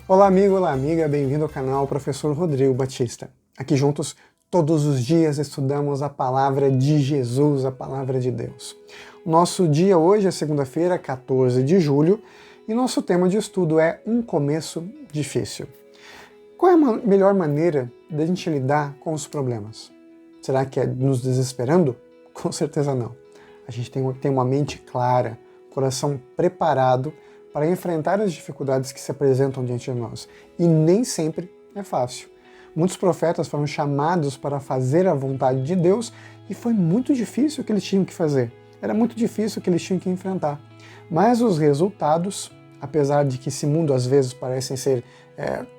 Olá amigo, olá amiga, bem-vindo ao canal Professor Rodrigo Batista. Aqui juntos, todos os dias estudamos a palavra de Jesus, a palavra de Deus. O nosso dia hoje é segunda-feira, 14 de julho, e nosso tema de estudo é um começo difícil. Qual é a melhor maneira de a gente lidar com os problemas? Será que é nos desesperando? Com certeza não. A gente tem uma mente clara, coração preparado para enfrentar as dificuldades que se apresentam diante de nós. E nem sempre é fácil. Muitos profetas foram chamados para fazer a vontade de Deus e foi muito difícil o que eles tinham que fazer. Era muito difícil o que eles tinham que enfrentar. Mas os resultados, apesar de que esse mundo às vezes parece ser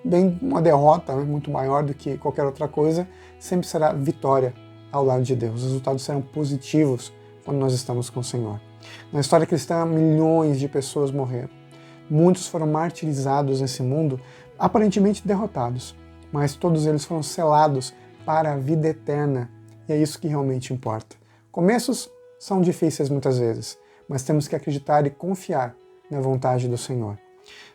bem uma derrota, muito maior do que qualquer outra coisa, sempre será vitória ao lado de Deus. Os resultados serão positivos quando nós estamos com o Senhor. Na história cristã, milhões de pessoas morreram. Muitos foram martirizados nesse mundo, aparentemente derrotados, mas todos eles foram selados para a vida eterna, e é isso que realmente importa. Começos são difíceis muitas vezes, mas temos que acreditar e confiar na vontade do Senhor.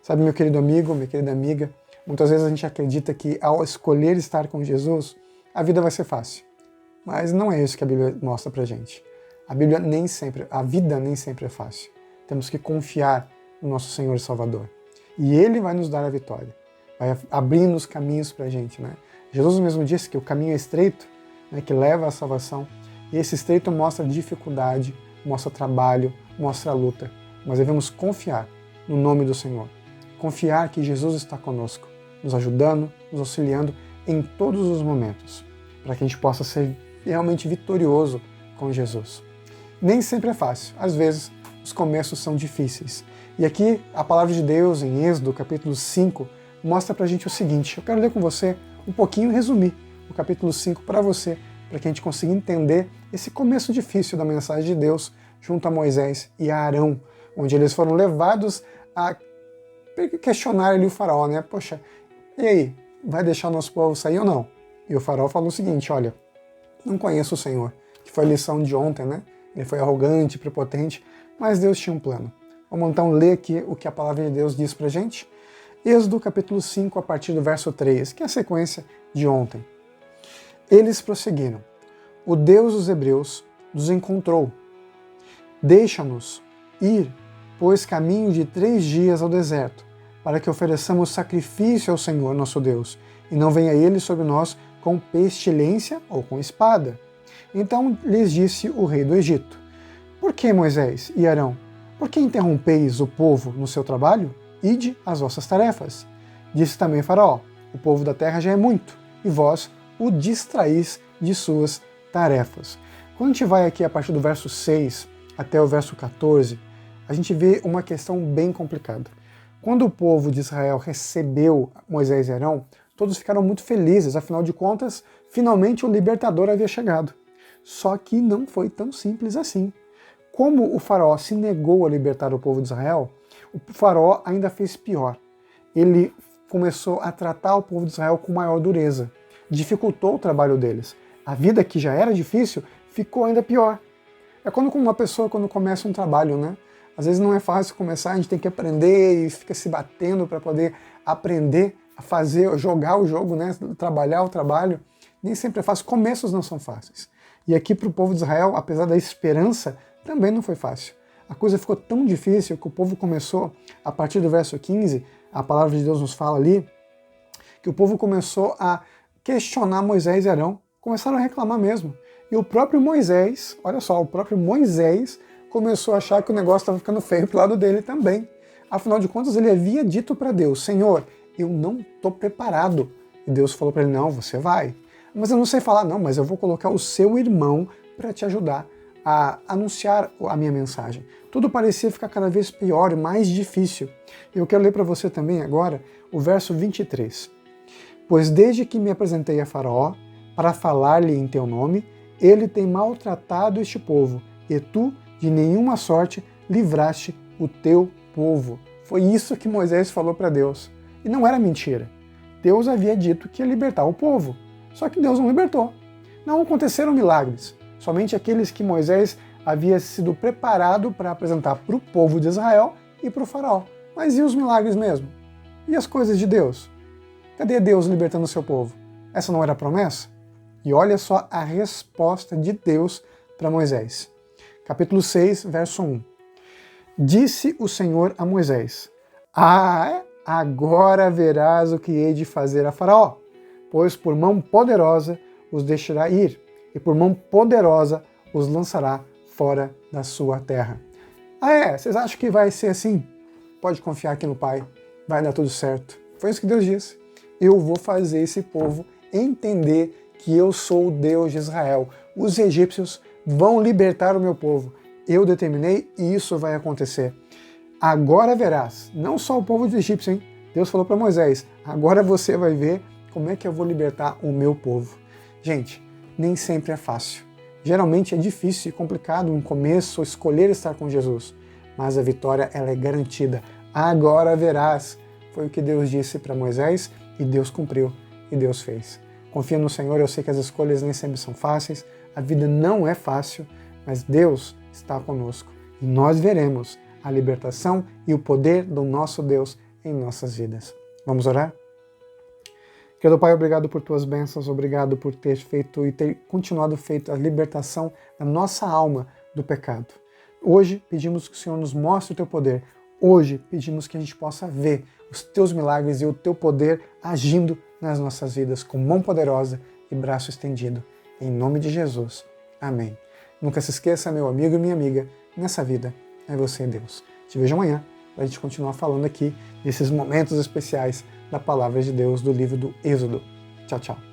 Sabe, meu querido amigo, minha querida amiga, muitas vezes a gente acredita que ao escolher estar com Jesus, a vida vai ser fácil, mas não é isso que a Bíblia mostra pra gente. A vida nem sempre é fácil. Temos que confiar no nosso Senhor e Salvador. E Ele vai nos dar a vitória. Vai abrindo os caminhos para a gente. Né? Jesus mesmo disse que o caminho é estreito, né, que leva à salvação. E esse estreito mostra dificuldade, mostra trabalho, mostra luta. Mas devemos confiar no nome do Senhor. Confiar que Jesus está conosco, nos ajudando, nos auxiliando em todos os momentos. Para que a gente possa ser realmente vitorioso com Jesus. Nem sempre é fácil. Às vezes, os começos são difíceis. E aqui, a palavra de Deus, em Êxodo, capítulo 5, mostra pra gente o seguinte. Eu quero ler com você um pouquinho e resumir o capítulo 5 para você, para que a gente consiga entender esse começo difícil da mensagem de Deus junto a Moisés e a Arão, onde eles foram levados a questionar ali o faraó, né? Poxa, e aí, vai deixar o nosso povo sair ou não? E o faraó falou o seguinte, olha, não conheço o Senhor, que foi a lição de ontem, né? Ele foi arrogante, prepotente, mas Deus tinha um plano. Vamos então ler aqui o que a palavra de Deus diz pra gente. Êxodo capítulo 5, a partir do verso 3, que é a sequência de ontem. Eles prosseguiram. O Deus dos Hebreus nos encontrou. Deixa-nos ir, pois caminho de 3 dias ao deserto, para que ofereçamos sacrifício ao Senhor nosso Deus, e não venha ele sobre nós com pestilência ou com espada. Então lhes disse o rei do Egito, por que Moisés e Arão? Por que interrompeis o povo no seu trabalho? Ide às vossas tarefas. Disse também Faraó, o povo da terra já é muito, e vós o distraís de suas tarefas. Quando a gente vai aqui a partir do verso 6 até o verso 14, a gente vê uma questão bem complicada. Quando o povo de Israel recebeu Moisés e Arão, todos ficaram muito felizes, afinal de contas, finalmente o libertador havia chegado. Só que não foi tão simples assim. Como o faraó se negou a libertar o povo de Israel, o faraó ainda fez pior. Ele começou a tratar o povo de Israel com maior dureza, dificultou o trabalho deles. A vida que já era difícil ficou ainda pior. É quando uma pessoa quando começa um trabalho, né? Às vezes não é fácil começar, a gente tem que aprender e fica se batendo para poder aprender a fazer, jogar o jogo, né? Trabalhar o trabalho. Nem sempre é fácil, começos não são fáceis. E aqui para o povo de Israel, apesar da esperança, também não foi fácil. A coisa ficou tão difícil que o povo começou, a partir do verso 15, a palavra de Deus nos fala ali, que o povo começou a questionar Moisés e Arão, começaram a reclamar mesmo. E o próprio Moisés, olha só, o próprio Moisés começou a achar que o negócio estava ficando feio pro lado dele também. Afinal de contas, ele havia dito para Deus, Senhor, eu não estou preparado. E Deus falou para ele, não, você vai. Mas eu não sei falar, não, mas eu vou colocar o seu irmão para te ajudar a anunciar a minha mensagem. Tudo parecia ficar cada vez pior e mais difícil. Eu quero ler para você também agora o verso 23. Pois desde que me apresentei a Faraó, para falar-lhe em teu nome, ele tem maltratado este povo, e tu, de nenhuma sorte, livraste o teu povo. Foi isso que Moisés falou para Deus. E não era mentira. Deus havia dito que ia libertar o povo. Só que Deus não libertou. Não aconteceram milagres. Somente aqueles que Moisés havia sido preparado para apresentar para o povo de Israel e para o faraó. Mas e os milagres mesmo? E as coisas de Deus? Cadê Deus libertando o seu povo? Essa não era a promessa? E olha só a resposta de Deus para Moisés. Capítulo 6, verso 1. Disse o Senhor a Moisés: agora verás o que hei de fazer a Faraó, pois por mão poderosa os deixará ir, e por mão poderosa os lançará fora da sua terra. Vocês acham que vai ser assim? Pode confiar aqui no Pai, vai dar tudo certo. Foi isso que Deus disse. Eu vou fazer esse povo entender que eu sou o Deus de Israel. Os egípcios vão libertar o meu povo. Eu determinei e isso vai acontecer. Agora verás, não só o povo de egípcio, hein? Deus falou para Moisés, agora você vai ver como é que eu vou libertar o meu povo. Gente, nem sempre é fácil. Geralmente é difícil e complicado no começo escolher estar com Jesus, mas a vitória ela é garantida. Agora verás. Foi o que Deus disse para Moisés e Deus cumpriu e Deus fez. Confia no Senhor, eu sei que as escolhas nem sempre são fáceis, a vida não é fácil, mas Deus está conosco e nós veremos a libertação e o poder do nosso Deus em nossas vidas. Vamos orar? Querido Pai, obrigado por tuas bênçãos, obrigado por ter feito e ter continuado feito a libertação da nossa alma do pecado. Hoje pedimos que o Senhor nos mostre o teu poder. Hoje pedimos que a gente possa ver os teus milagres e o teu poder agindo nas nossas vidas com mão poderosa e braço estendido. Em nome de Jesus. Amém. Nunca se esqueça, meu amigo e minha amiga, nessa vida é você e Deus. Te vejo amanhã para a gente continuar falando aqui desses momentos especiais da Palavra de Deus do livro do Êxodo. Tchau, tchau.